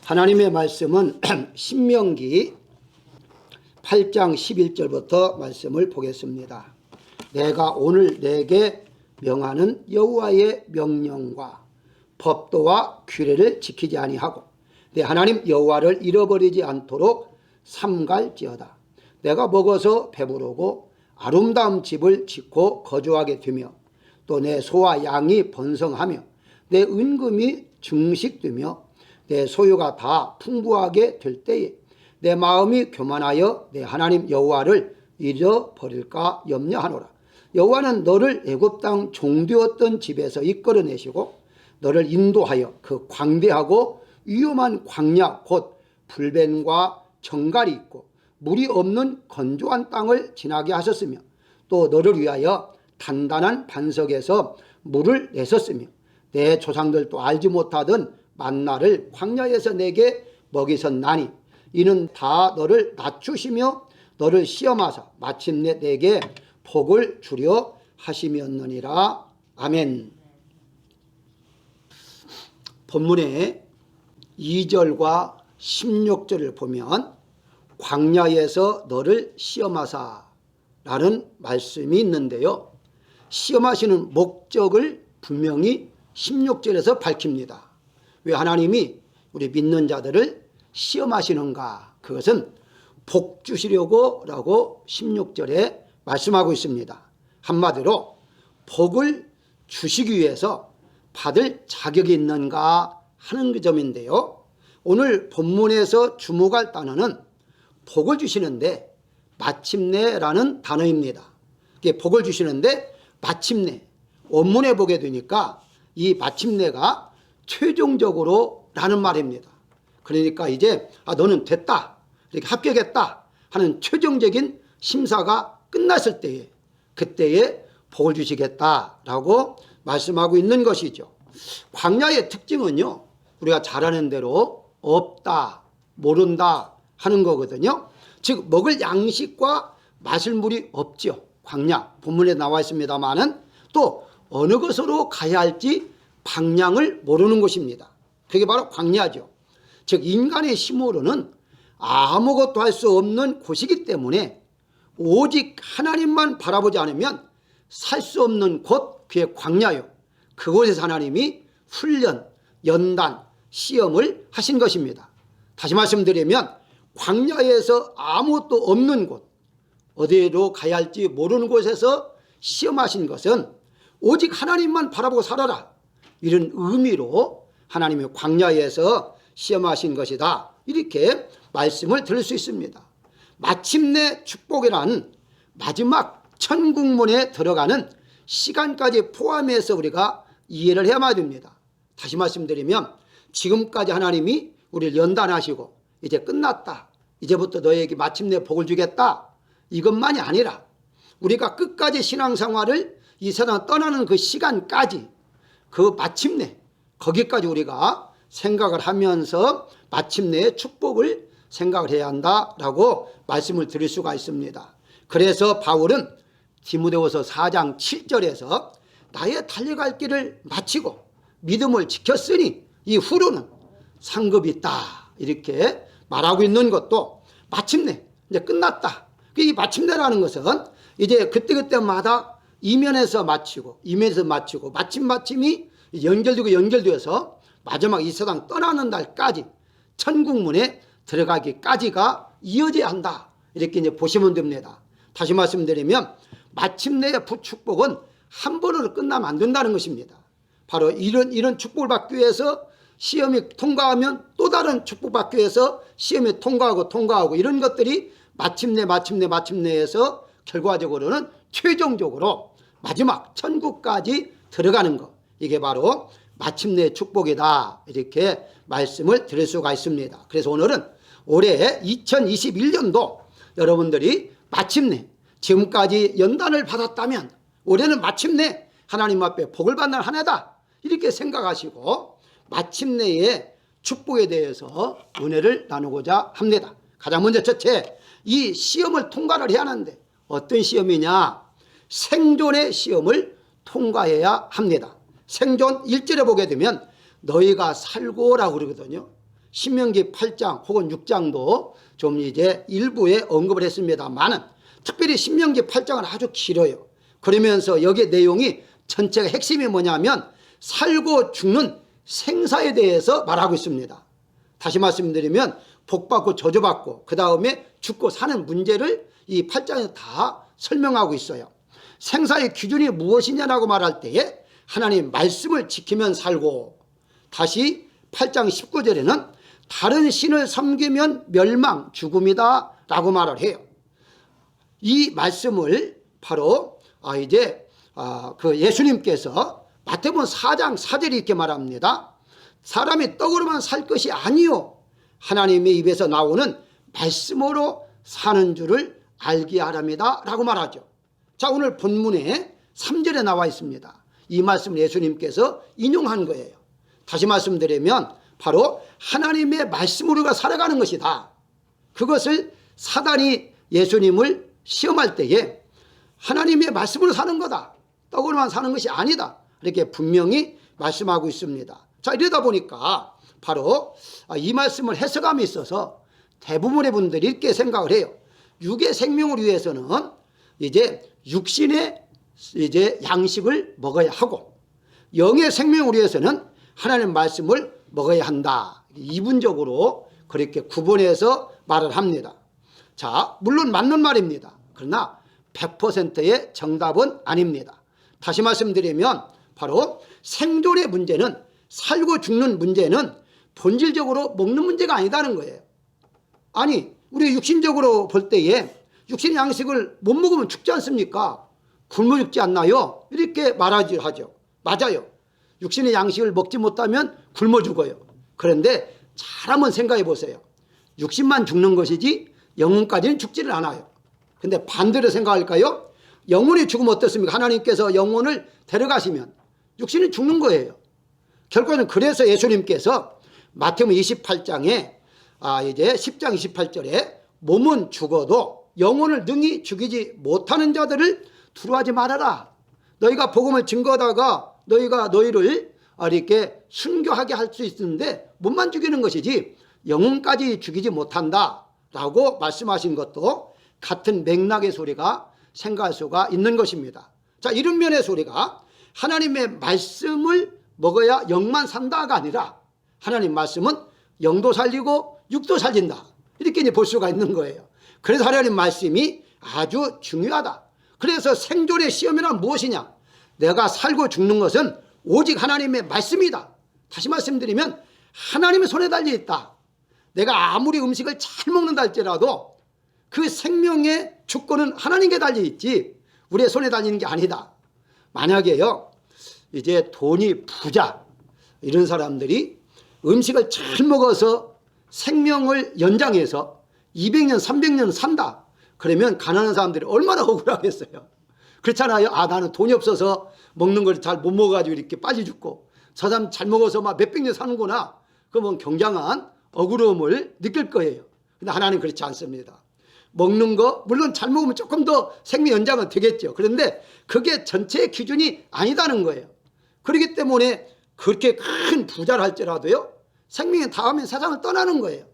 하나님의 말씀은 신명기 8장 11절부터 말씀을 보겠습니다. 내가 오늘 내게 명하는 여호와의 명령과 법도와 규례를 지키지 아니하고 내 하나님 여호와를 잃어버리지 않도록 삼갈지어다. 내가 먹어서 배부르고 아름다운 집을 짓고 거주하게 되며 또 내 소와 양이 번성하며 내 은금이 증식되며 내 소유가 다 풍부하게 될 때에 내 마음이 교만하여 내 하나님 여호와를 잃어버릴까 염려하노라. 여호와는 너를 애굽 땅 종되었던 집에서 이끌어내시고 너를 인도하여 그 광대하고 위험한 광야 곧 불뱀과 정갈이 있고 물이 없는 건조한 땅을 지나게 하셨으며 또 너를 위하여 단단한 반석에서 물을 내셨으며 내 조상들도 알지 못하던 만나를 광야에서 내게 먹이셨나니 이는 다 너를 낮추시며 너를 시험하사 마침내 내게 복을 주려 하심이었느니라. 아멘. 본문의 2절과 16절을 보면 광야에서 너를 시험하사 라는 말씀이 있는데요, 시험하시는 목적을 분명히 16절에서 밝힙니다. 왜 하나님이 우리 믿는 자들을 시험하시는가? 그것은 복 주시려고 라고 16절에 말씀하고 있습니다. 한마디로 복을 주시기 위해서 받을 자격이 있는가 하는 그 점인데요, 오늘 본문에서 주목할 단어는 복을 주시는데 마침내라는 단어입니다. 이게 복을 주시는데 마침내, 원문에 보게 되니까 이 마침내가 최종적으로 라는 말입니다. 그러니까 이제 너는 됐다, 이렇게 합격했다 하는 최종적인 심사가 끝났을 때에 그때에 복을 주시겠다라고 말씀하고 있는 것이죠. 광야의 특징은요, 우리가 잘 아는 대로 없다, 모른다 하는 거거든요. 즉 먹을 양식과 마실 물이 없죠. 광야 본문에 나와 있습니다만은 또 어느 곳으로 가야 할지 방향을 모르는 것입니다. 그게 바로 광야죠. 즉 인간의 힘으로는 아무것도 할 수 없는 곳이기 때문에 오직 하나님만 바라보지 않으면 살 수 없는 곳, 그게 광야요. 그곳에서 하나님이 훈련, 연단, 시험을 하신 것입니다. 다시 말씀드리면 광야에서 아무것도 없는 곳, 어디로 가야 할지 모르는 곳에서 시험하신 것은 오직 하나님만 바라보고 살아라, 이런 의미로 하나님이 광야에서 시험하신 것이다, 이렇게 말씀을 들을 수 있습니다. 마침내 축복이란 마지막 천국문에 들어가는 시간까지 포함해서 우리가 이해를 해야만 됩니다. 다시 말씀드리면 지금까지 하나님이 우리를 연단하시고 이제 끝났다, 이제부터 너에게 마침내 복을 주겠다, 이것만이 아니라 우리가 끝까지 신앙생활을 이 세상 떠나는 그 시간까지, 그 마침내 거기까지 우리가 생각을 하면서 마침내의 축복을 생각을 해야 한다라고 말씀을 드릴 수가 있습니다. 그래서 바울은 디모데후서 4장 7절에서 나의 달려갈 길을 마치고 믿음을 지켰으니 이후로는 상급이 있다, 이렇게 말하고 있는 것도 마침내 이제 끝났다. 이 마침내라는 것은 이제 그때그때마다 이면에서 마치고 이면에서 마치고 마침이 연결되어서 마지막 이 세상 떠나는 날까지 천국문에 들어가기까지가 이어져야 한다, 이렇게 이제 보시면 됩니다. 다시 말씀드리면 마침내의 축복은 한 번으로 끝나면 안 된다는 것입니다. 바로 이런 축복을 받기 위해서 시험이 통과하면 또 다른 축복 받기 위해서 시험이 통과하고 이런 것들이 마침내에서 결과적으로는 최종적으로 마지막 천국까지 들어가는 것, 이게 바로 마침내 축복이다, 이렇게 말씀을 드릴 수가 있습니다. 그래서 오늘은 올해 2021년도 여러분들이 마침내 지금까지 연단을 받았다면 올해는 마침내 하나님 앞에 복을 받는 한 해다, 이렇게 생각하시고 마침내의 축복에 대해서 은혜를 나누고자 합니다. 가장 먼저 첫째, 이 시험을 통과를 해야 하는데 어떤 시험이냐? 생존의 시험을 통과해야 합니다. 생존 1절에 보게 되면 너희가 살고라고 그러거든요. 신명기 8장 혹은 6장도 좀 이제 일부에 언급을 했습니다만은 특별히 신명기 8장은 아주 길어요. 그러면서 여기에 내용이 전체가 핵심이 뭐냐면 살고 죽는 생사에 대해서 말하고 있습니다. 다시 말씀드리면 복받고 저주받고 그 다음에 죽고 사는 문제를 이 8장에서 다 설명하고 있어요. 생사의 기준이 무엇이냐라고 말할 때에 하나님 말씀을 지키면 살고, 다시 8장 19절에는 다른 신을 섬기면 멸망 죽음이다 라고 말을 해요. 이 말씀을 바로 그 예수님께서 마태복음 4장 4절에 이렇게 말합니다. 사람이 떡으로만 살 것이 아니요 하나님의 입에서 나오는 말씀으로 사는 줄을 알게 하랍니다 라고 말하죠. 자, 오늘 본문에 3절에 나와 있습니다. 이 말씀을 예수님께서 인용한 거예요. 다시 말씀드리면 바로 하나님의 말씀으로가 살아가는 것이다. 그것을 사단이 예수님을 시험할 때에 하나님의 말씀으로 사는 거다, 떡으로만 사는 것이 아니다, 이렇게 분명히 말씀하고 있습니다. 자, 이러다 보니까 바로 이 말씀을 해석함에 있어서 대부분의 분들이 이렇게 생각을 해요. 육의 생명을 위해서는 이제 육신의 이제 양식을 먹어야 하고 영의 생명을 위해서는 하나님의 말씀을 먹어야 한다. 이분적으로 그렇게 구분해서 말을 합니다. 자, 물론 맞는 말입니다. 그러나 100%의 정답은 아닙니다. 다시 말씀드리면 바로 생존의 문제는, 살고 죽는 문제는 본질적으로 먹는 문제가 아니다는 거예요. 아니, 우리 육신적으로 볼 때에 육신 양식을 못 먹으면 죽지 않습니까? 굶어 죽지 않나요? 이렇게 말하죠. 맞아요. 육신의 양식을 먹지 못하면 굶어 죽어요. 그런데 잘 한번 생각해 보세요. 육신만 죽는 것이지 영혼까지는 죽지를 않아요. 근데 반대로 생각할까요? 영혼이 죽으면 어떻습니까? 하나님께서 영혼을 데려가시면 육신은 죽는 거예요. 결과는 그래서 예수님께서 마태복음 28장에 이제 10장 28절에 몸은 죽어도 영혼을 능히 죽이지 못하는 자들을 두려워하지 말아라. 너희가 복음을 증거하다가 너희를 이렇게 순교하게 할 수 있는데 몸만 죽이는 것이지 영혼까지 죽이지 못한다 라고 말씀하신 것도 같은 맥락의 소리가 생각할 수가 있는 것입니다. 자, 이런 면의 소리가 하나님의 말씀을 먹어야 영만 산다가 아니라 하나님 말씀은 영도 살리고 육도 살린다, 이렇게 이제 볼 수가 있는 거예요. 그래서 하나님 말씀이 아주 중요하다. 그래서 생존의 시험이란 무엇이냐? 내가 살고 죽는 것은 오직 하나님의 말씀이다. 다시 말씀드리면 하나님의 손에 달려 있다. 내가 아무리 음식을 잘 먹는다 할지라도 그 생명의 주권은 하나님께 달려 있지 우리의 손에 달리는 게 아니다. 만약에요, 이제 돈이 부자 이런 사람들이 음식을 잘 먹어서 생명을 연장해서 200년 300년 산다, 그러면 가난한 사람들이 얼마나 억울하겠어요. 그렇잖아요. 나는 돈이 없어서 먹는 걸 잘 못 먹어가지고 이렇게 빨리 죽고 저 사람 잘 먹어서 막 몇백 년 사는구나, 그러면 굉장한 억울함을 느낄 거예요. 근데 하나님 그렇지 않습니다. 먹는 거 물론 잘 먹으면 조금 더 생명 연장은 되겠죠. 그런데 그게 전체의 기준이 아니다는 거예요. 그렇기 때문에 그렇게 큰 부자를 할지라도요, 생명이 닿으면 세상을 떠나는 거예요.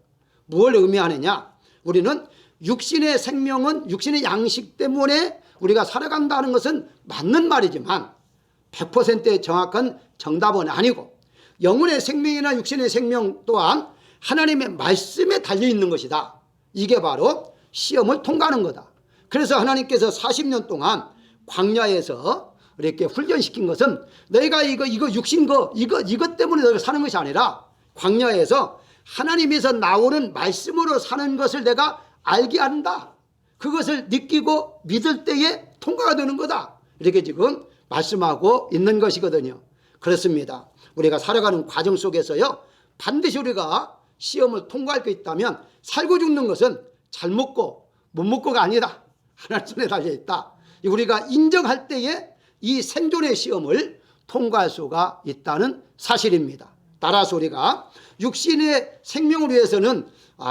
무엇을 의미하느냐? 우리는 육신의 생명은 육신의 양식 때문에 우리가 살아간다는 것은 맞는 말이지만 100%의 정확한 정답은 아니고, 영혼의 생명이나 육신의 생명 또한 하나님의 말씀에 달려있는 것이다. 이게 바로 시험을 통과하는 거다. 그래서 하나님께서 40년 동안 광야에서 이렇게 훈련시킨 것은 너희가 이거 육신 이것 때문에 너희가 사는 것이 아니라 광야에서 하나님에서 나오는 말씀으로 사는 것을 내가 알게 한다. 그것을 느끼고 믿을 때에 통과가 되는 거다. 이렇게 지금 말씀하고 있는 것이거든요. 그렇습니다. 우리가 살아가는 과정 속에서요, 반드시 우리가 시험을 통과할 게 있다면 살고 죽는 것은 잘 먹고 못 먹고가 아니다. 하나님 손에 달려있다. 우리가 인정할 때에 이 생존의 시험을 통과할 수가 있다는 사실입니다. 따라서 우리가 육신의 생명을 위해서는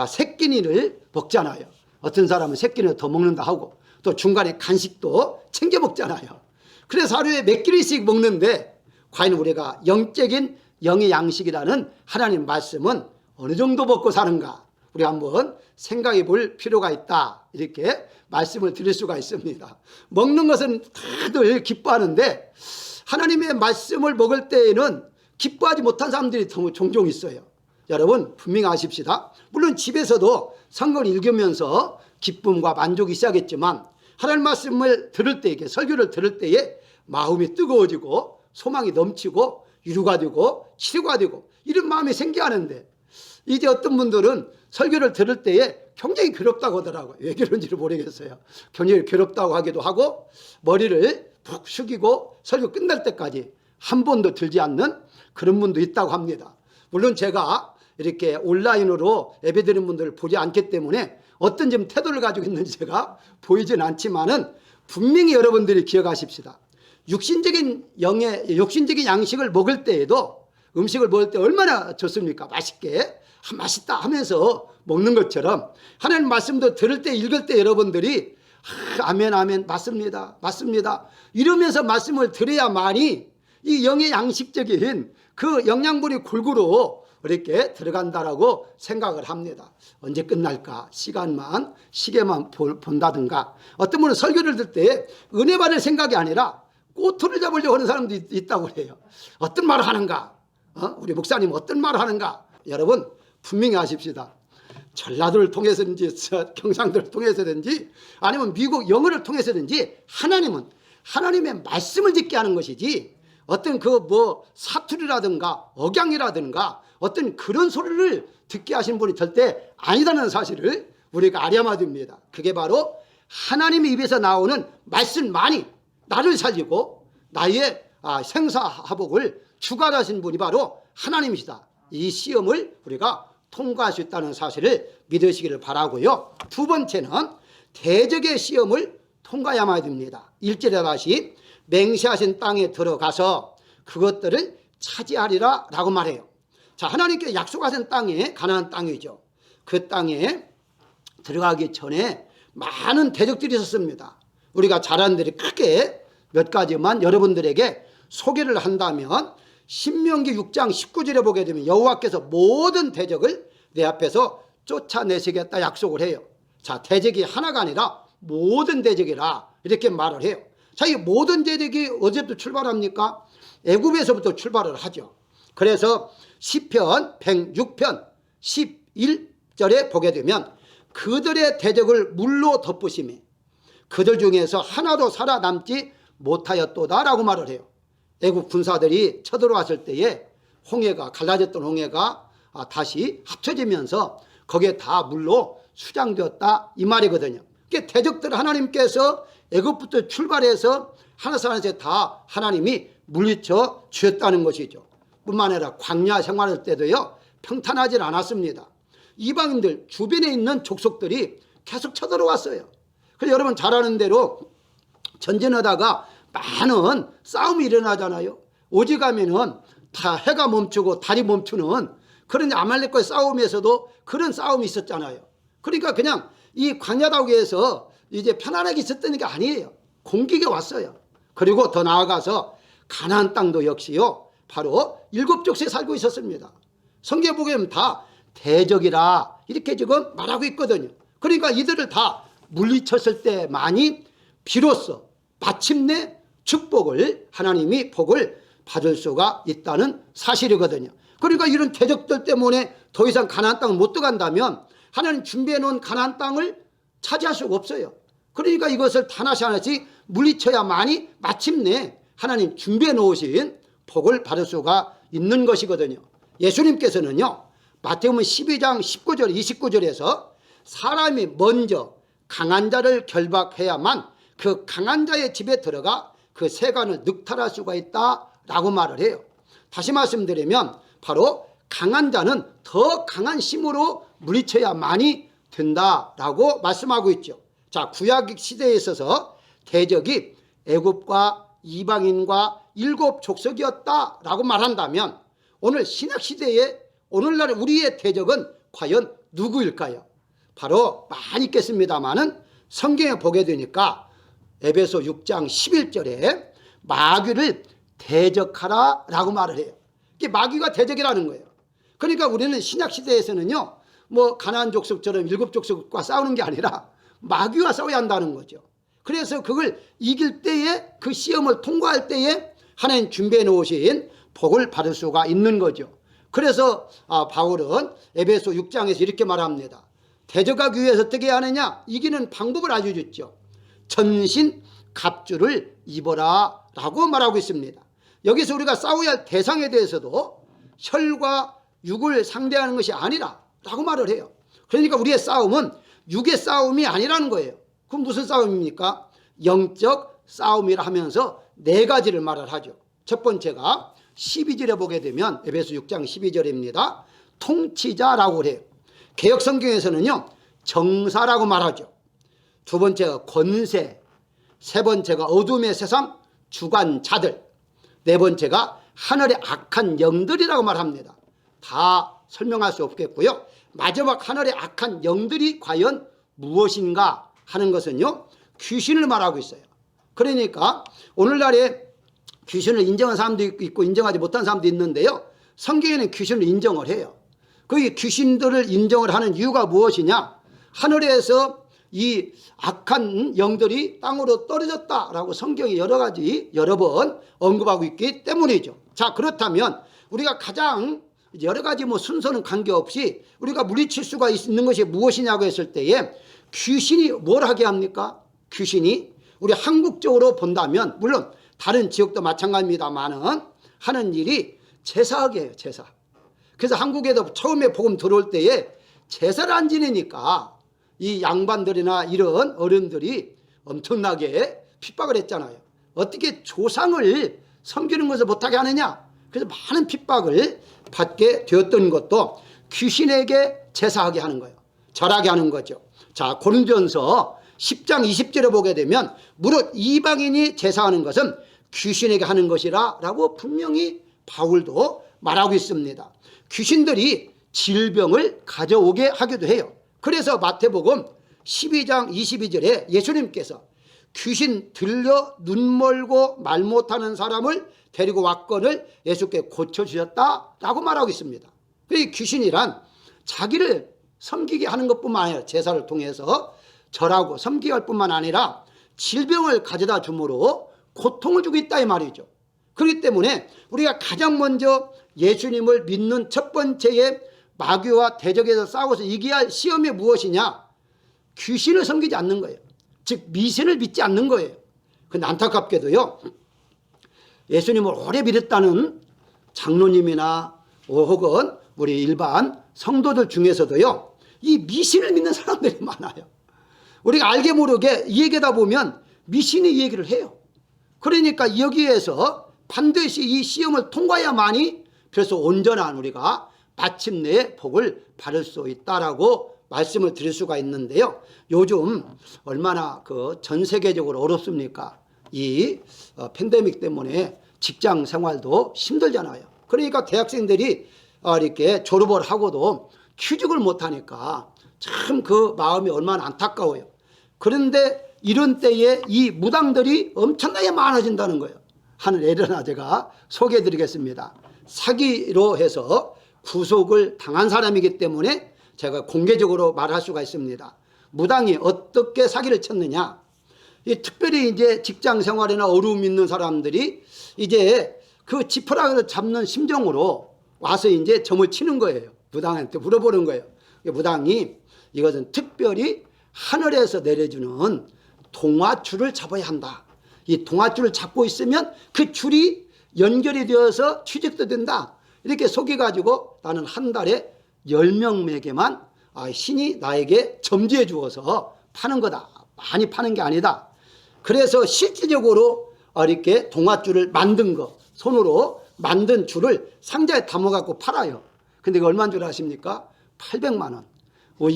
새끼니를 먹잖아요. 어떤 사람은 새끼니를 더 먹는다 하고 또 중간에 간식도 챙겨 먹잖아요. 그래서 하루에 몇 끼씩 먹는데 과연 우리가 영적인 영의 양식이라는 하나님 말씀은 어느 정도 먹고 사는가 우리 한번 생각해 볼 필요가 있다, 이렇게 말씀을 드릴 수가 있습니다. 먹는 것은 다들 기뻐하는데 하나님의 말씀을 먹을 때에는 기뻐하지 못한 사람들이 종종 있어요. 여러분 분명히 아십시다. 물론 집에서도 성경을 읽으면서 기쁨과 만족이 있어야겠지만 하나님 말씀을 들을 때에, 설교를 들을 때에 마음이 뜨거워지고 소망이 넘치고 위로가 되고 치료가 되고 이런 마음이 생겨하는데, 이제 어떤 분들은 설교를 들을 때에 굉장히 괴롭다고 하더라고요. 왜 그런지를 모르겠어요. 굉장히 괴롭다고 하기도 하고 머리를 푹 숙이고 설교 끝날 때까지 한 번도 들지 않는 그런 분도 있다고 합니다. 물론 제가 이렇게 온라인으로 예배드리는 분들을 보지 않기 때문에 어떤 좀 태도를 가지고 있는지 제가 보이진 않지만은 분명히 여러분들이 기억하십시다. 육신적인 양식을 먹을 때에도, 음식을 먹을 때 얼마나 좋습니까? 맛있게 맛있다 하면서 먹는 것처럼 하나님 말씀도 들을 때, 읽을 때 여러분들이 아멘 아멘 맞습니다 맞습니다 이러면서 말씀을 들어야만이 이 영의 양식적인 그 영양분이 골고루 이렇게 들어간다라고 생각을 합니다. 언제 끝날까 시계만 본다든가, 어떤 분은 설교를 들을 때 은혜 받을 생각이 아니라 꼬투리를 잡으려고 하는 사람도 있다고 해요. 어떤 말을 하는가, 우리 목사님 어떤 말을 하는가. 여러분 분명히 아십시다. 전라도를 통해서든지 경상도를 통해서든지 아니면 미국 영어를 통해서든지 하나님은 하나님의 말씀을 듣게 하는 것이지 어떤 사투리라든가 억양이라든가 어떤 그런 소리를 듣게 하신 분이 절대 아니다는 사실을 우리가 알아야 됩니다. 그게 바로 하나님의 입에서 나오는 말씀만이 나를 살리고 나의 생사화복을 주관하신 분이 바로 하나님이시다. 이 시험을 우리가 통과할 수 있다는 사실을 믿으시기를 바라고요. 두 번째는 대적의 시험을 통과해야만 됩니다. 1절에 다시 맹세하신 땅에 들어가서 그것들을 차지하리라 라고 말해요. 자, 하나님께 약속하신 땅에, 가나안 땅이죠. 그 땅에 들어가기 전에 많은 대적들이 있었습니다. 우리가 잘 아는 대로 크게 몇 가지만 여러분들에게 소개를 한다면 신명기 6장 19절에 보게 되면 여호와께서 모든 대적을 내 앞에서 쫓아내시겠다 약속을 해요. 자, 대적이 하나가 아니라 모든 대적이라 이렇게 말을 해요. 자, 이 모든 대적이 어디부터 출발합니까? 애굽에서부터 출발을 하죠. 그래서 시편 106편 11절에 보게 되면 그들의 대적을 물로 덮으시며 그들 중에서 하나도 살아남지 못하였도다 라고 말을 해요. 애국 군사들이 쳐들어왔을 때에 홍해가, 갈라졌던 홍해가 다시 합쳐지면서 거기에 다 물로 수장되었다 이 말이거든요. 그러니까 대적들 하나님께서 애국부터 출발해서 하나님한테 다 하나님이 물리쳐 주었다는 것이죠. 뿐만 아니라 광야 생활할 때도요 평탄하지 않았습니다. 이방인들 주변에 있는 족속들이 계속 쳐들어왔어요. 그래서 여러분 잘 아는 대로 전쟁하다가 많은 싸움이 일어나잖아요. 오직하면은 다 해가 멈추고 달이 멈추는 그런 아말렉과의 싸움에서도 그런 싸움이 있었잖아요. 그러니까 그냥 이 광야다국에서 이제 편안하게 있었던 게 아니에요. 공격이 왔어요. 그리고 더 나아가서 가나안 땅도 역시요 바로 7족속에 살고 있었습니다. 성경에 보면 다 대적이라 이렇게 지금 말하고 있거든요. 그러니까 이들을 다 물리쳤을 때만이 비로소 마침내 축복을, 하나님이 복을 받을 수가 있다는 사실이거든요. 그러니까 이런 대적들 때문에 더 이상 가나안 땅을 못 들어간다면 하나님 준비해 놓은 가나안 땅을 차지할 수가 없어요. 그러니까 이것을 하나씩 하나씩 물리쳐야만이 마침내 하나님 준비해 놓으신 복을 받을 수가 있는 것이거든요. 예수님께서는요 마태복음 12장 19절 29절에서 사람이 먼저 강한 자를 결박해야만 그 강한 자의 집에 들어가 그 세간을 늑탈할 수가 있다라고 말을 해요. 다시 말씀드리면 바로 강한 자는 더 강한 힘으로 물리쳐야만이 된다라고 말씀하고 있죠. 자, 구약 시대에 있어서 대적이 애굽과 이방인과 7족속이었다라고 말한다면 오늘 신약 시대에 오늘날 우리의 대적은 과연 누구일까요? 바로 많이 있겠습니다만은 성경에 보게 되니까 에베소 6장 11절에 마귀를 대적하라 라고 말을 해요. 이게 마귀가 대적이라는 거예요. 그러니까 우리는 신약 시대에서는요, 뭐 가나안 족속처럼 일곱 족속과 싸우는 게 아니라 마귀와 싸워야 한다는 거죠. 그래서 그걸 이길 때에, 그 시험을 통과할 때에 하나님 준비해 놓으신 복을 받을 수가 있는 거죠. 그래서 바울은 에베소 6장에서 이렇게 말합니다. 대적하기 위해서 어떻게 하느냐? 이기는 방법을 알려줬죠. 전신 갑주를 입어라 라고 말하고 있습니다. 여기서 우리가 싸워야 할 대상에 대해서도 혈과 육을 상대하는 것이 아니라 라고 말을 해요. 그러니까 우리의 싸움은 육의 싸움이 아니라는 거예요. 그럼 무슨 싸움입니까? 영적 싸움이라 하면서 네 가지를 말을 하죠. 첫 번째가 12절에 보게 되면 에베소 6장 12절입니다. 통치자라고 해요. 개역 성경에서는요, 정사라고 말하죠. 두 번째가 권세, 세 번째가 어둠의 세상 주관자들, 네 번째가 하늘의 악한 영들이라고 말합니다. 다 설명할 수 없겠고요. 마지막 하늘의 악한 영들이 과연 무엇인가 하는 것은요, 귀신을 말하고 있어요. 그러니까 오늘날에 귀신을 인정한 사람도 있고 인정하지 못한 사람도 있는데요, 성경에는 귀신을 인정을 해요. 그 귀신들을 인정을 하는 이유가 무엇이냐? 하늘에서 이 악한 영들이 땅으로 떨어졌다라고 성경이 여러 번 언급하고 있기 때문이죠. 자, 그렇다면 우리가 가장 여러 가지 뭐 순서는 관계없이 우리가 물리칠 수가 있는 것이 무엇이냐고 했을 때에 귀신이 뭘 하게 합니까? 귀신이 우리 한국적으로 본다면, 물론 다른 지역도 마찬가지입니다만은 하는 일이 제사하게 해요. 제사. 그래서 한국에도 처음에 복음 들어올 때에 제사를 안 지내니까 이 양반들이나 이런 어른들이 엄청나게 핍박을 했잖아요. 어떻게 조상을 섬기는 것을 못하게 하느냐? 그래서 많은 핍박을 받게 되었던 것도 귀신에게 제사하게 하는 거예요. 절하게 하는 거죠. 자, 고린도전서 10장 20절에 보게 되면 무릇 이방인이 제사하는 것은 귀신에게 하는 것이라 라고 분명히 바울도 말하고 있습니다. 귀신들이 질병을 가져오게 하기도 해요. 그래서 마태복음 12장 22절에 예수님께서 귀신 들려 눈 멀고 말 못하는 사람을 데리고 왔거늘 예수께 고쳐주셨다라고 말하고 있습니다. 이 귀신이란 자기를 섬기게 하는 것뿐만 아니라 제사를 통해서 절하고 섬기게 할 뿐만 아니라 질병을 가져다 주므로 고통을 주고 있다 이 말이죠. 그렇기 때문에 우리가 가장 먼저 예수님을 믿는 첫 번째의 마귀와 대적에서 싸워서 이겨야 할 시험이 무엇이냐? 귀신을 섬기지 않는 거예요. 즉 미신을 믿지 않는 거예요. 근데 안타깝게도요, 예수님을 오래 믿었다는 장로님이나 혹은 우리 일반 성도들 중에서도요, 이 미신을 믿는 사람들이 많아요. 우리가 알게 모르게 이 얘기하다 보면 미신이 이 얘기를 해요. 그러니까 여기에서 반드시 이 시험을 통과해야만이 그래서 온전한 우리가 마침내 복을 받을 수 있다라고 말씀을 드릴 수가 있는데요. 요즘 얼마나 전 세계적으로 어렵습니까? 이 팬데믹 때문에 직장 생활도 힘들잖아요. 그러니까 대학생들이 이렇게 졸업을 하고도 취직을 못하니까 참 그 마음이 얼마나 안타까워요. 그런데 이런 때에 이 무당들이 엄청나게 많아진다는 거예요. 한 예를 하나 제가 소개해 드리겠습니다. 사기로 해서 구속을 당한 사람이기 때문에 제가 공개적으로 말할 수가 있습니다. 무당이 어떻게 사기를 쳤느냐? 특별히 이제 직장 생활이나 어려움 있는 사람들이 이제 그 지푸라기를 잡는 심정으로 와서 이제 점을 치는 거예요. 무당한테 물어보는 거예요. 무당이 이것은 특별히 하늘에서 내려주는 동화줄을 잡아야 한다. 이 동화줄을 잡고 있으면 그 줄이 연결이 되어서 취직도 된다. 이렇게 속여가지고 나는 한 달에 10명에게만 신이 나에게 점지해 주어서 파는 거다. 많이 파는 게 아니다. 그래서 실질적으로 이렇게 동화줄을 만든 거, 손으로 만든 줄을 상자에 담아갖고 팔아요. 근데 이거 얼마인 줄 아십니까? 800만 원.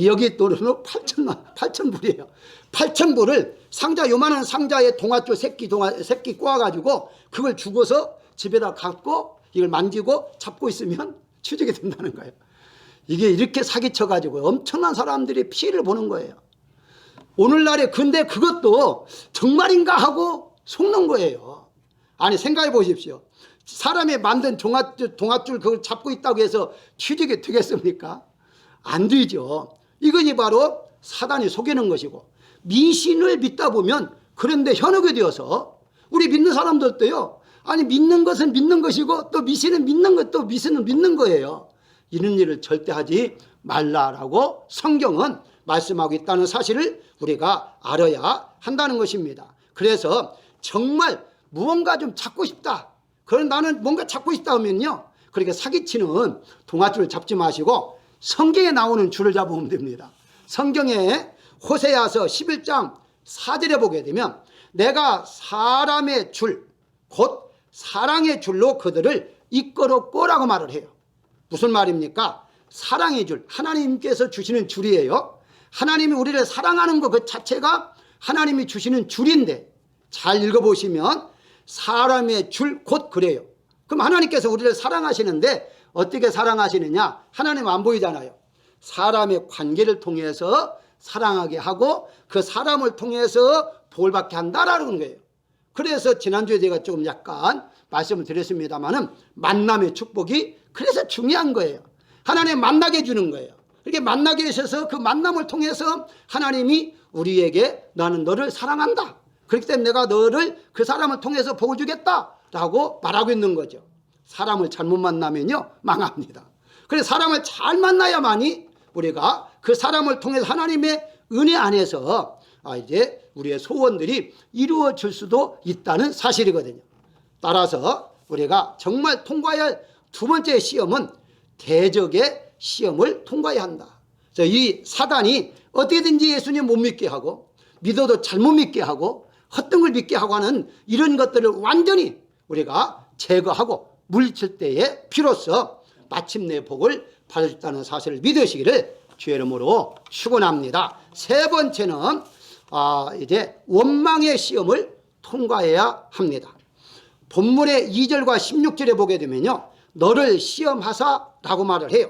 여기 돈으로 8,000불이에요. 8,000불을 요만한 상자에 동화줄 새끼 꼬아가지고 그걸 주고서 집에다 갖고 이걸 만지고 잡고 있으면 취직이 된다는 거예요. 이게 이렇게 사기쳐가지고 엄청난 사람들이 피해를 보는 거예요. 오늘날에 근데 그것도 정말인가 하고 속는 거예요. 아니 생각해 보십시오. 사람이 만든 동아줄 그걸 잡고 있다고 해서 취직이 되겠습니까? 안 되죠. 이것이 바로 사단이 속이는 것이고, 미신을 믿다 보면 그런데 현혹이 되어서 우리 믿는 사람들도요, 아니 믿는 것은 믿는 것이고 또 미신은 믿는 것, 또 미신은 믿는 거예요. 이런 일을 절대 하지 말라라고 성경은 말씀하고 있다는 사실을 우리가 알아야 한다는 것입니다. 그래서 정말 무언가 좀 찾고 싶다, 그런 나는 뭔가 찾고 싶다 하면요, 그렇게 사기치는 동아줄을 잡지 마시고 성경에 나오는 줄을 잡으면 됩니다. 성경에 호세아서 11장 4절에 보게 되면 내가 사람의 줄, 곧 사랑의 줄로 그들을 이끌었고라고 말을 해요. 무슨 말입니까? 사랑의 줄, 하나님께서 주시는 줄이에요. 하나님이 우리를 사랑하는 것 그 자체가 하나님이 주시는 줄인데, 잘 읽어보시면 사람의 줄 곧 그래요. 그럼 하나님께서 우리를 사랑하시는데 어떻게 사랑하시느냐? 하나님 안 보이잖아요. 사람의 관계를 통해서 사랑하게 하고 그 사람을 통해서 복을 받게 한다라는 거예요. 그래서 지난주에 제가 조금 약간 말씀을 드렸습니다만은 만남의 축복이 그래서 중요한 거예요. 하나님 만나게 해주는 거예요. 이렇게 만나게 하셔서 그 만남을 통해서 하나님이 우리에게 나는 너를 사랑한다, 그렇기 때문에 내가 너를 그 사람을 통해서 복을 주겠다라고 말하고 있는 거죠. 사람을 잘못 만나면요 망합니다. 그래서 사람을 잘 만나야만이 우리가 그 사람을 통해서 하나님의 은혜 안에서 이제 우리의 소원들이 이루어질 수도 있다는 사실이거든요. 따라서 우리가 정말 통과해야 할 두 번째 시험은 대적의 시험을 통과해야 한다. 이 사단이 어떻게든지 예수님 못 믿게 하고 믿어도 잘못 믿게 하고 헛된 걸 믿게 하고 하는 이런 것들을 완전히 우리가 제거하고 물리칠 때에 비로소 마침내 복을 받을 수 있다는 사실을 믿으시기를 주의 이름으로 축원합니다. 세 번째는 이제 원망의 시험을 통과해야 합니다. 본문의 2절과 16절에 보게 되면요, 너를 시험하사라고 말을 해요.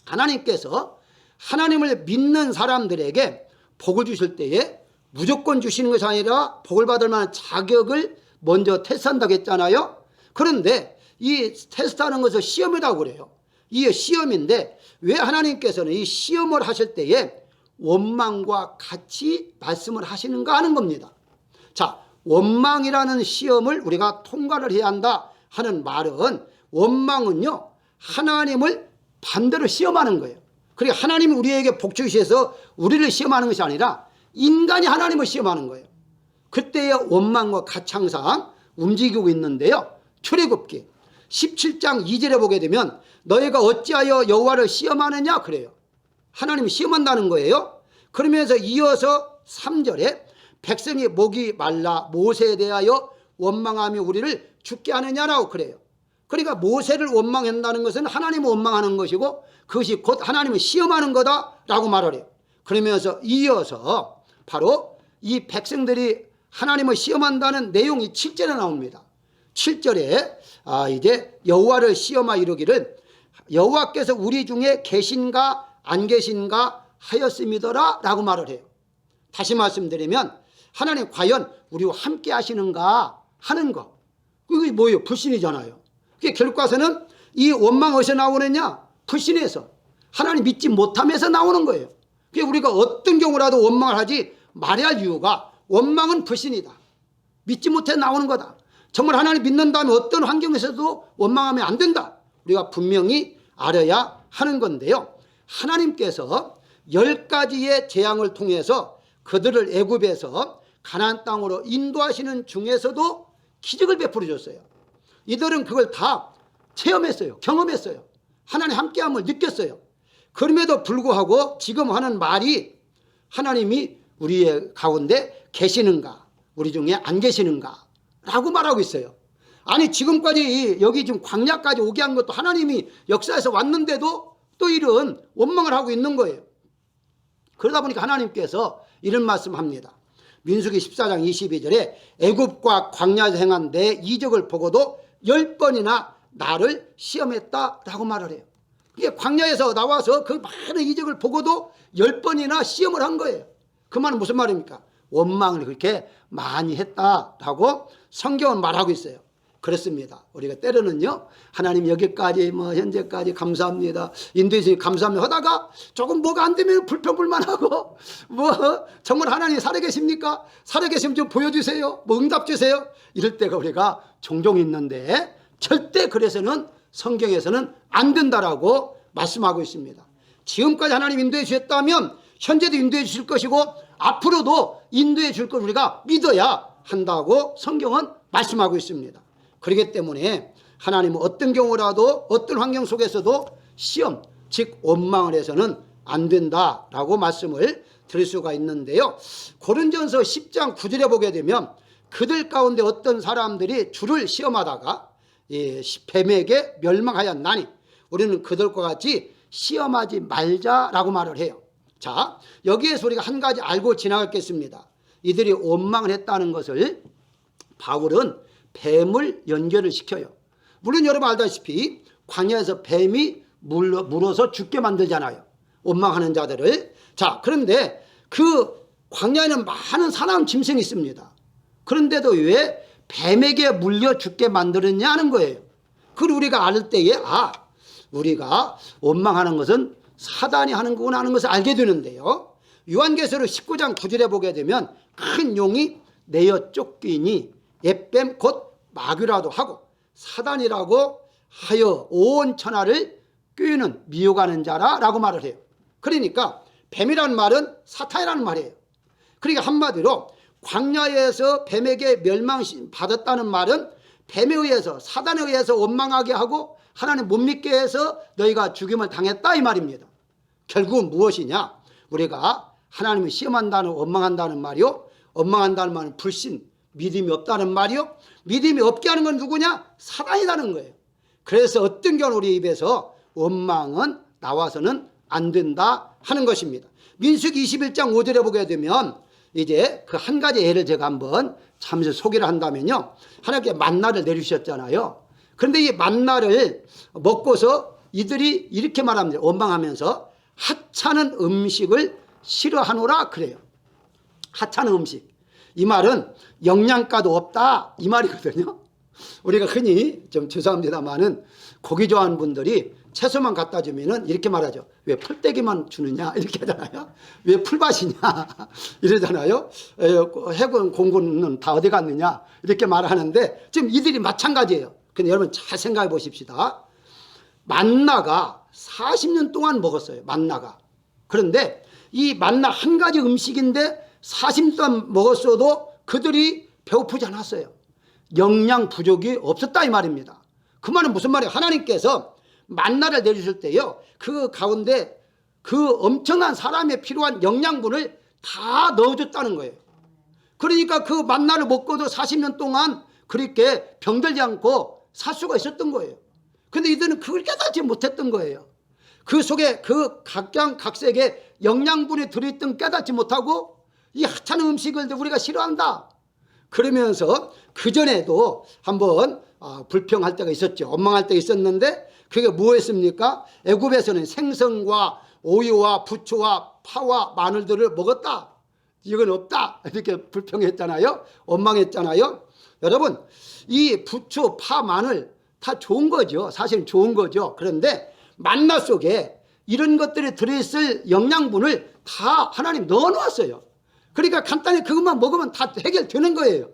하나님께서 하나님을 믿는 사람들에게 복을 주실 때에 무조건 주시는 것이 아니라 복을 받을 만한 자격을 먼저 테스트한다고 했잖아요. 그런데 이 테스트하는 것을 시험이라고 그래요. 이게 시험인데 왜 하나님께서는 이 시험을 하실 때에 원망과 같이 말씀을 하시는가 하는 겁니다. 자, 원망이라는 시험을 우리가 통과를 해야 한다 하는 말은, 원망은요 하나님을 반대로 시험하는 거예요. 그러니까 하나님이 우리에게 복 주셔서 우리를 시험하는 것이 아니라 인간이 하나님을 시험하는 거예요. 그때의 원망과 같이 항상 움직이고 있는데요, 출애굽기 17장 2절에 보게 되면 너희가 어찌하여 여호와를 시험하느냐 그래요. 하나님이 시험한다는 거예요. 그러면서 이어서 3절에 백성이 목이 말라 모세에 대하여 원망하며 우리를 죽게 하느냐라고 그래요. 그러니까 모세를 원망한다는 것은 하나님을 원망하는 것이고 그것이 곧 하나님을 시험하는 거다라고 말을 해요. 그러면서 이어서 바로 이 백성들이 하나님을 시험한다는 내용이 7절에 나옵니다. 7절에 이제 여호와를 시험하 이르기를 여호와께서 우리 중에 계신가 안 계신가 하였음이더라 라고 말을 해요. 다시 말씀드리면 하나님 과연 우리와 함께 하시는가 하는 거, 그게 뭐예요? 불신이잖아요. 그게 결국 가서는 이 원망 어디서 나오느냐? 불신에서, 하나님 믿지 못함에서 나오는 거예요. 그게 우리가 어떤 경우라도 원망을 하지 말아야 할 이유가, 원망은 불신이다, 믿지 못해 나오는 거다. 정말 하나님 믿는다면 어떤 환경에서도 원망하면 안 된다, 우리가 분명히 알아야 하는 건데요, 하나님께서 10가지의 재앙을 통해서 그들을 애굽에서 가나안 땅으로 인도하시는 중에서도 기적을 베풀어 줬어요. 이들은 그걸 다 체험했어요. 경험했어요. 하나님 함께함을 느꼈어요. 그럼에도 불구하고 지금 하는 말이 하나님이 우리의 가운데 계시는가, 우리 중에 안 계시는가 라고 말하고 있어요. 아니 지금까지 여기 지금 광야까지 오게 한 것도 하나님이 역사에서 왔는데도 또 이런 원망을 하고 있는 거예요. 그러다 보니까 하나님께서 이런 말씀합니다. 민수기 14장 22절에 애굽과 광야에서 행한 내 이적을 보고도 10번이나 나를 시험했다라고 말을 해요. 이게 광야에서 나와서 그 많은 이적을 보고도 10번이나 시험을 한 거예요. 그 말은 무슨 말입니까? 원망을 그렇게 많이 했다라고 성경은 말하고 있어요. 그렇습니다. 우리가 때로는요, 하나님 여기까지 현재까지 감사합니다, 인도해 주시니 감사합니다 하다가 조금 뭐가 안 되면 불평불만하고 정말 하나님 살아계십니까? 살아계시면 좀 보여주세요, 응답 주세요, 이럴 때가 우리가 종종 있는데, 절대 그래서는 성경에서는 안 된다라고 말씀하고 있습니다. 지금까지 하나님 인도해 주셨다면 현재도 인도해 주실 것이고 앞으로도 인도해 줄 걸 우리가 믿어야 한다고 성경은 말씀하고 있습니다. 그렇기 때문에 하나님은 어떤 경우라도 어떤 환경 속에서도 시험, 즉 원망을 해서는 안 된다라고 말씀을 드릴 수가 있는데요. 고린전서 10장 9절에 보게 되면 그들 가운데 어떤 사람들이 주를 시험하다가 뱀에게 멸망하였나니 우리는 그들과 같이 시험하지 말자라고 말을 해요. 자, 여기에서 우리가 한 가지 알고 지나갔겠습니다. 이들이 원망을 했다는 것을 바울은 뱀을 연결을 시켜요. 물론 여러분 알다시피 광야에서 뱀이 물어서 죽게 만들잖아요, 원망하는 자들을. 자, 그런데 그 광야에는 많은 사나운 짐승이 있습니다. 그런데도 왜 뱀에게 물려 죽게 만들었냐는 거예요. 그걸 우리가 알 때에 우리가 원망하는 것은 사단이 하는 거구나 하는 것을 알게 되는데요. 요한계시록 19장 9절에 보게 되면 큰 용이 내어 쫓기니 옛뱀 곧 마귀라도 하고 사단이라고 하여 온 천하를 꾀는 미혹하는 자라라고 말을 해요. 그러니까 뱀이라는 말은 사탄이라는 말이에요. 그러니까 한마디로 광야에서 뱀에게 멸망받았다는 말은 뱀에 의해서, 사단에 의해서 원망하게 하고 하나님 못 믿게 해서 너희가 죽임을 당했다 이 말입니다. 결국은 무엇이냐, 우리가 하나님을 시험한다는, 원망한다는 말이요, 원망한다는 말은 불신, 믿음이 없다는 말이요, 믿음이 없게 하는 건 누구냐, 사단이라는 거예요. 그래서 어떤 경우 우리 입에서 원망은 나와서는 안 된다 하는 것입니다. 민수기 21장 5절에 보게 되면 이제 그 한 가지 예를 제가 한번 잠시 소개를 한다면요, 하나님께 만나를 내주셨잖아요. 그런데 이 만나를 먹고서 이들이 이렇게 말합니다. 원망하면서 하찮은 음식을 싫어하노라 그래요. 하찮은 음식, 이 말은 영양가도 없다 이 말이거든요. 우리가 흔히 좀 죄송합니다만은 고기 좋아하는 분들이 채소만 갖다 주면은 이렇게 말하죠. 왜 풀떼기만 주느냐 이렇게 하잖아요. 왜 풀밭이냐 이러잖아요. 해군 공군은 다 어디 갔느냐 이렇게 말하는데 지금 이들이 마찬가지예요. 근데 여러분 잘 생각해 보십시다. 만나가 40년 동안 먹었어요. 만나가. 그런데 이 만나 한 가지 음식인데 40년 동안 먹었어도 그들이 배고프지 않았어요. 영양 부족이 없었다 이 말입니다. 그 말은 무슨 말이에요? 하나님께서 만나를 내주실 때요, 그 가운데 그 엄청난 사람에 필요한 영양분을 다 넣어줬다는 거예요. 그러니까 그 만나를 먹고도 40년 동안 그렇게 병들지 않고 살 수가 있었던 거예요. 근데 이들은 그걸 깨닫지 못했던 거예요. 그 속에 그 각양각색의 영양분이 들어있던 깨닫지 못하고 이 하찮은 음식을 우리가 싫어한다 그러면서 그전에도 한번 불평할 때가 있었죠. 원망할 때가 있었는데 그게 뭐였습니까? 애굽에서는 생선과 오이와 부추와 파와 마늘들을 먹었다, 이건 없다 이렇게 불평했잖아요. 원망했잖아요. 여러분 이 부추, 파, 마늘 다 좋은 거죠. 사실은 좋은 거죠. 그런데 만나 속에 이런 것들이 들어있을 영양분을 다 하나님 넣어놓았어요. 그러니까 간단히 그것만 먹으면 다 해결되는 거예요.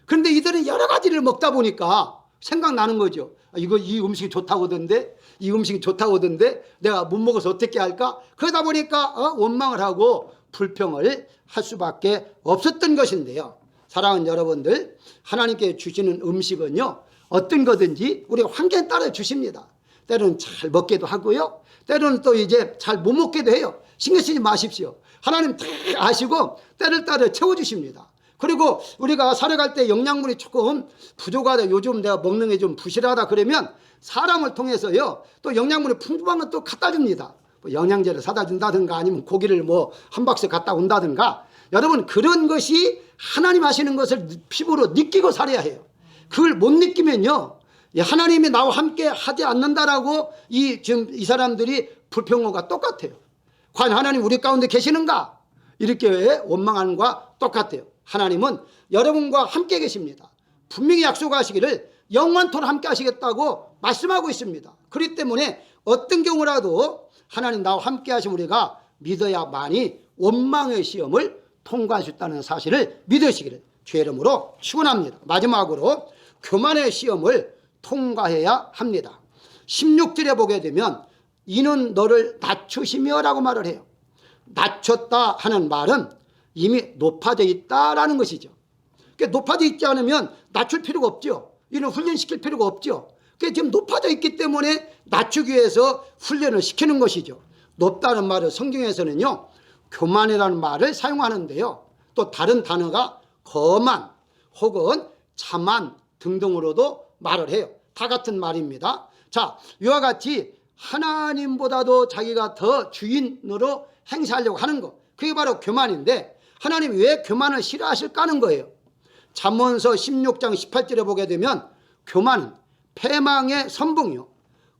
그런데 이들은 여러 가지를 먹다 보니까 생각나는 거죠. 이 음식이 좋다고 하던데, 이 음식이 좋다고 하던데 내가 못 먹어서 어떻게 할까? 그러다 보니까 원망을 하고 불평을 할 수밖에 없었던 것인데요. 사랑하는 여러분들, 하나님께 주시는 음식은요, 어떤 거든지 우리 환경에 따라 주십니다. 때로는 잘 먹기도 하고요, 때로는 또 이제 잘 못 먹기도 해요. 신경 쓰지 마십시오. 하나님 다 아시고 때를 따라 채워주십니다. 그리고 우리가 살아갈 때 영양분이 조금 부족하다, 요즘 내가 먹는 게 좀 부실하다 그러면 사람을 통해서요 또 영양분이 풍부한 건 또 갖다 줍니다. 뭐 영양제를 사다 준다든가 아니면 고기를 뭐 한 박스 갖다 온다든가. 여러분 그런 것이 하나님 하시는 것을 피부로 느끼고 살아야 해요. 그걸 못 느끼면요, 하나님이 나와 함께 하지 않는다라고 지금 이 사람들이 불평과 똑같아요. 과연 하나님 우리 가운데 계시는가? 이렇게 원망하는 것과 똑같아요. 하나님은 여러분과 함께 계십니다. 분명히 약속하시기를 영원토록 함께 하시겠다고 말씀하고 있습니다. 그렇기 때문에 어떤 경우라도 하나님 나와 함께 하시면 우리가 믿어야만이 원망의 시험을 통과할 수 있다는 사실을 믿으시기를 주의 이름으로 축원합니다. 마지막으로 교만의 시험을 통과해야 합니다. 16절에 보게 되면 이는 너를 낮추시며 라고 말을 해요. 낮췄다 하는 말은 이미 높아져 있다라는 것이죠. 그러니까 높아져 있지 않으면 낮출 필요가 없죠. 이는 훈련시킬 필요가 없죠. 그러니까 지금 높아져 있기 때문에 낮추기 위해서 훈련을 시키는 것이죠. 높다는 말을 성경에서는요 교만이라는 말을 사용하는데요, 또 다른 단어가 거만 혹은 자만 등등으로도 말을 해요. 다 같은 말입니다. 자, 이와 같이 하나님보다도 자기가 더 주인으로 행사하려고 하는 것, 그게 바로 교만인데 하나님이 왜 교만을 싫어하실까 하는 거예요. 잠언서 16장 18절에 보게 되면 교만은 패망의 선봉이요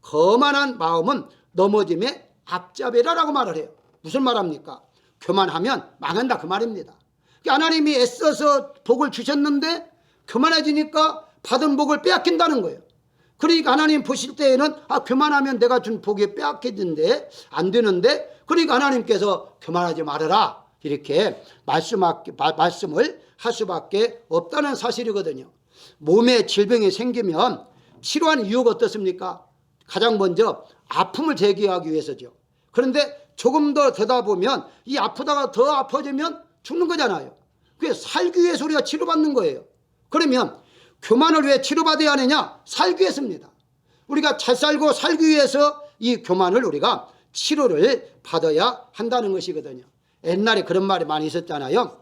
거만한 마음은 넘어짐의 앞잡이라라고 말을 해요. 무슨 말합니까? 교만하면 망한다 그 말입니다. 하나님이 애써서 복을 주셨는데 교만해지니까 받은 복을 빼앗긴다는 거예요. 그러니까 하나님 보실 때에는 교만하면 내가 준 복이 빼앗기는데 안 되는데, 그러니까 하나님께서 교만하지 말아라 이렇게 말씀을 할 수밖에 없다는 사실이거든요. 몸에 질병이 생기면 치료하는 이유가 어떻습니까? 가장 먼저 아픔을 제거하기 위해서죠. 그런데 조금 더 되다 보면 이 아프다가 더 아파지면 죽는 거잖아요. 그게 살기 위해서 우리가 치료받는 거예요. 그러면 교만을 왜 치료받아야 하느냐? 살기 위해서입니다. 우리가 잘 살고 살기 위해서 이 교만을 우리가 치료를 받아야 한다는 것이거든요. 옛날에 그런 말이 많이 있었잖아요.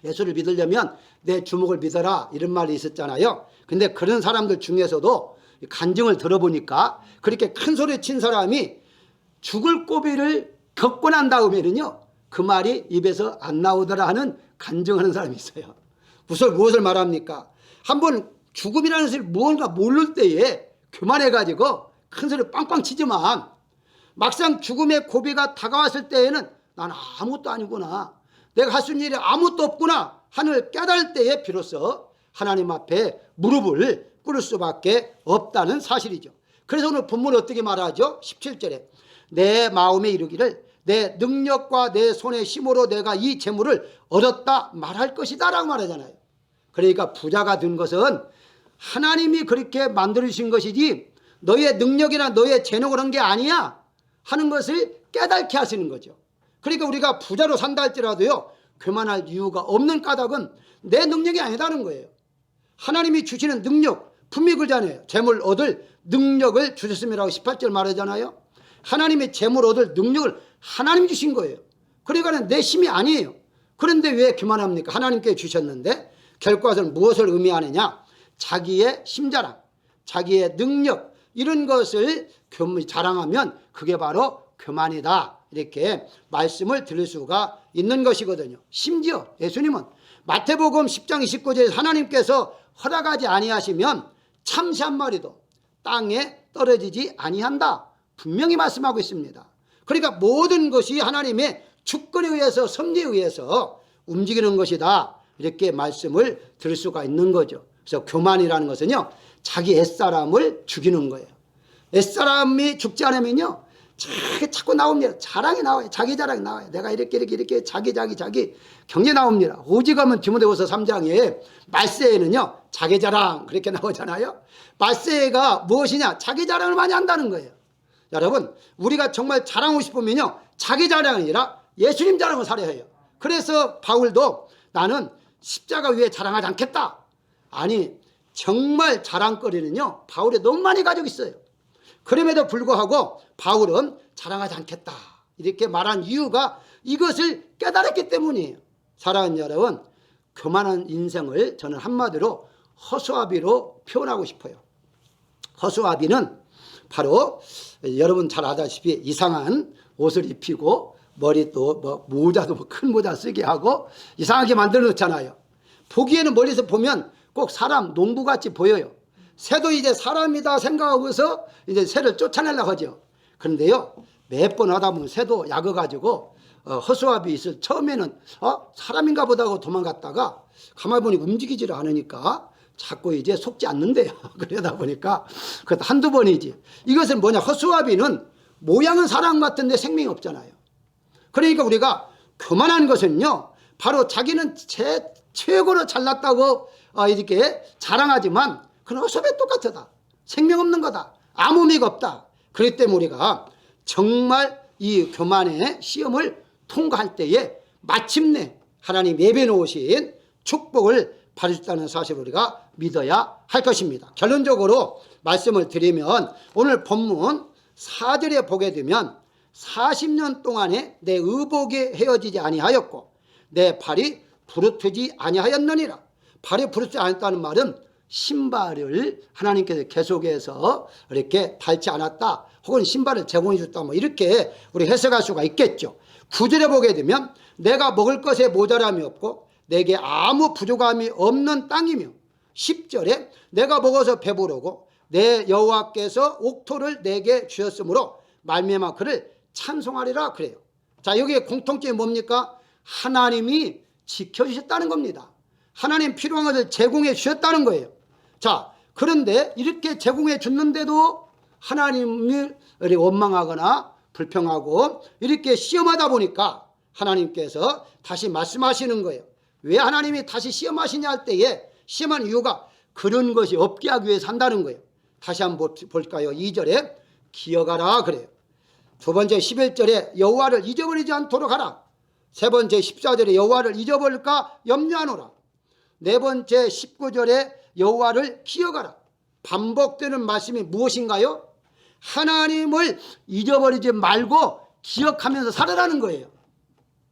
예수를 믿으려면 내 주먹을 믿어라 이런 말이 있었잖아요. 근데 그런 사람들 중에서도 간증을 들어보니까 그렇게 큰 소리 친 사람이 죽을 고비를 겪고 난 다음에는요 그 말이 입에서 안 나오더라 하는 간증하는 사람이 있어요. 무엇을 말합니까? 한번 죽음이라는 것을 뭔가 모를 때에 교만해가지고 큰 소리 빵빵 치지만 막상 죽음의 고비가 다가왔을 때에는 난 아무것도 아니구나, 내가 할 수 있는 일이 아무것도 없구나 하늘 깨달을 때에 비로소 하나님 앞에 무릎을 꿇을 수밖에 없다는 사실이죠. 그래서 오늘 본문은 어떻게 말하죠? 17절에 내 마음에 이르기를 내 능력과 내 손의 힘으로 내가 이 재물을 얻었다 말할 것이다 라고 말하잖아요. 그러니까 부자가 된 것은 하나님이 그렇게 만들어주신 것이지 너의 능력이나 너의 재능을 한 게 아니야 하는 것을 깨닫게 하시는 거죠. 그러니까 우리가 부자로 산다 할지라도요 교만할 이유가 없는 까닭은 내 능력이 아니다는 거예요. 하나님이 주시는 능력 분명히 그러잖아요. 재물 얻을 능력을 주셨음이라고 18절 말하잖아요. 하나님의 재물 얻을 능력을 하나님이 주신 거예요. 그러니까 내 힘이 아니에요. 그런데 왜 교만합니까? 하나님께 주셨는데 결과는 무엇을 의미하느냐? 자기의 힘자랑, 자기의 능력 이런 것을 자랑하면 그게 바로 교만이다 이렇게 말씀을 드릴 수가 있는 것이거든요. 심지어 예수님은 마태복음 10장 29절에 하나님께서 허락하지 아니하시면 참새 한 마리도 땅에 떨어지지 아니한다 분명히 말씀하고 있습니다. 그러니까 모든 것이 하나님의 주권에 의해서 섭리에 의해서 움직이는 것이다 이렇게 말씀을 드릴 수가 있는 거죠. 그래서 교만이라는 것은요 자기 옛사람을 죽이는 거예요. 옛사람이 죽지 않으면요 자꾸 나옵니다. 자랑이 나와요. 자기 자랑이 나와요. 내가 이렇게 자기 경제 나옵니다. 오직하면 디모데후서 3장에 말세에는요 자기 자랑 그렇게 나오잖아요. 말세가 무엇이냐? 자기 자랑을 많이 한다는 거예요. 여러분 우리가 정말 자랑하고 싶으면요 자기 자랑이 아니라 예수님 자랑을 살아야 해요. 그래서 바울도 나는 십자가 위에 자랑하지 않겠다. 아니 정말 자랑거리는요 바울이 너무 많이 가지고 있어요. 그럼에도 불구하고 바울은 자랑하지 않겠다 이렇게 말한 이유가 이것을 깨달았기 때문이에요. 사랑하는 여러분, 교만한 인생을 저는 한마디로 허수아비로 표현하고 싶어요. 허수아비는 바로 여러분 잘 아다시피 이상한 옷을 입히고 머리도 모자도 큰 모자 쓰게 하고 이상하게 만들어 놓잖아요. 보기에는 멀리서 보면 꼭 사람 농부같이 보여요. 새도 이제 사람이다 생각하고서 이제 새를 쫓아내려고 하죠. 그런데요 몇 번 하다 보면 새도 약어가지고 허수아비 있을 처음에는 사람인가 보다 하고 도망갔다가 가만히 보니 움직이지를 않으니까 자꾸 이제 속지 않는데요. 그러다 보니까 그것도 한두 번이지. 이것은 뭐냐, 허수아비는 모양은 사람 같은데 생명이 없잖아요. 그러니까 우리가 교만한 것은요, 바로 자기는 최고로 잘났다고 이렇게 자랑하지만 그건 허수아비 똑같다. 생명 없는 거다. 아무 의미가 없다. 그렇기 때문에 우리가 정말 이 교만의 시험을 통과할 때에 마침내 하나님 예배 놓으신 축복을 받으셨다는 사실을 우리가 믿어야 할 것입니다. 결론적으로 말씀을 드리면 오늘 본문 4절에 보게 되면 40년 동안에 내 의복이 헤어지지 아니하였고 내 발이 부르트지 아니하였느니라. 발이 부르트지 않았다는 말은 신발을 하나님께서 계속해서 이렇게 닳지 않았다, 혹은 신발을 제공해 줬다, 뭐 이렇게 우리 해석할 수가 있겠죠. 9절에 보게 되면 내가 먹을 것에 모자람이 없고 내게 아무 부족함이 없는 땅이며, 10절에 내가 먹어서 배부르고 내 여호와께서 옥토를 내게 주셨으므로 말미암아 그를 찬송하리라 그래요. 자, 여기에 공통점이 뭡니까? 하나님이 지켜주셨다는 겁니다. 하나님 필요한 것을 제공해 주셨다는 거예요. 자, 그런데 이렇게 제공해 줬는데도 하나님을 원망하거나 불평하고 이렇게 시험하다 보니까 하나님께서 다시 말씀하시는 거예요. 왜 하나님이 다시 시험하시냐 할 때에 시험한 이유가 그런 것이 없게 하기 위해서 한다는 거예요. 다시 한번 볼까요? 2절에 기억하라 그래요. 두 번째 11절에 여호와를 잊어버리지 않도록 하라. 세 번째 14절에 여호와를 잊어버릴까 염려하노라. 네 번째 19절에 여호와를 기억하라. 반복되는 말씀이 무엇인가요? 하나님을 잊어버리지 말고 기억하면서 살아라는 거예요.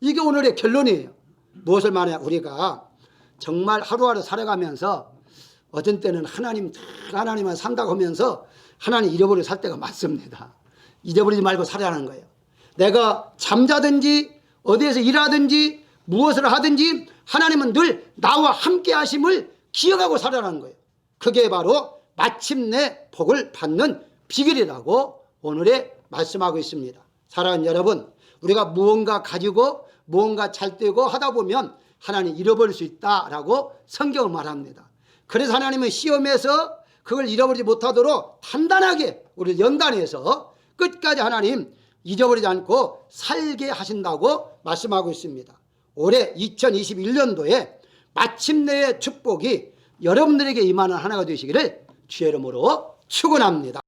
이게 오늘의 결론이에요. 무엇을 말하냐, 우리가 정말 하루하루 살아가면서 어떤 때는 하나님만 산다고 하면서 하나님 잃어버리고 살 때가 많습니다. 잊어버리지 말고 살아라는 거예요. 내가 잠자든지 어디에서 일하든지 무엇을 하든지 하나님은 늘 나와 함께 하심을 기억하고 살아라는 거예요. 그게 바로 마침내 복을 받는 비결이라고 오늘에 말씀하고 있습니다. 사랑하는 여러분, 우리가 무언가 가지고 무언가 잘 되고 하다 보면 하나님 잃어버릴 수 있다라고 성경은 말합니다. 그래서 하나님은 시험에서 그걸 잃어버리지 못하도록 단단하게 우리를 연단해서 끝까지 하나님 잊어버리지 않고 살게 하신다고 말씀하고 있습니다. 올해 2021년도에 마침내의 축복이 여러분들에게 임하는 하나가 되시기를 주의 이름으로 축원합니다.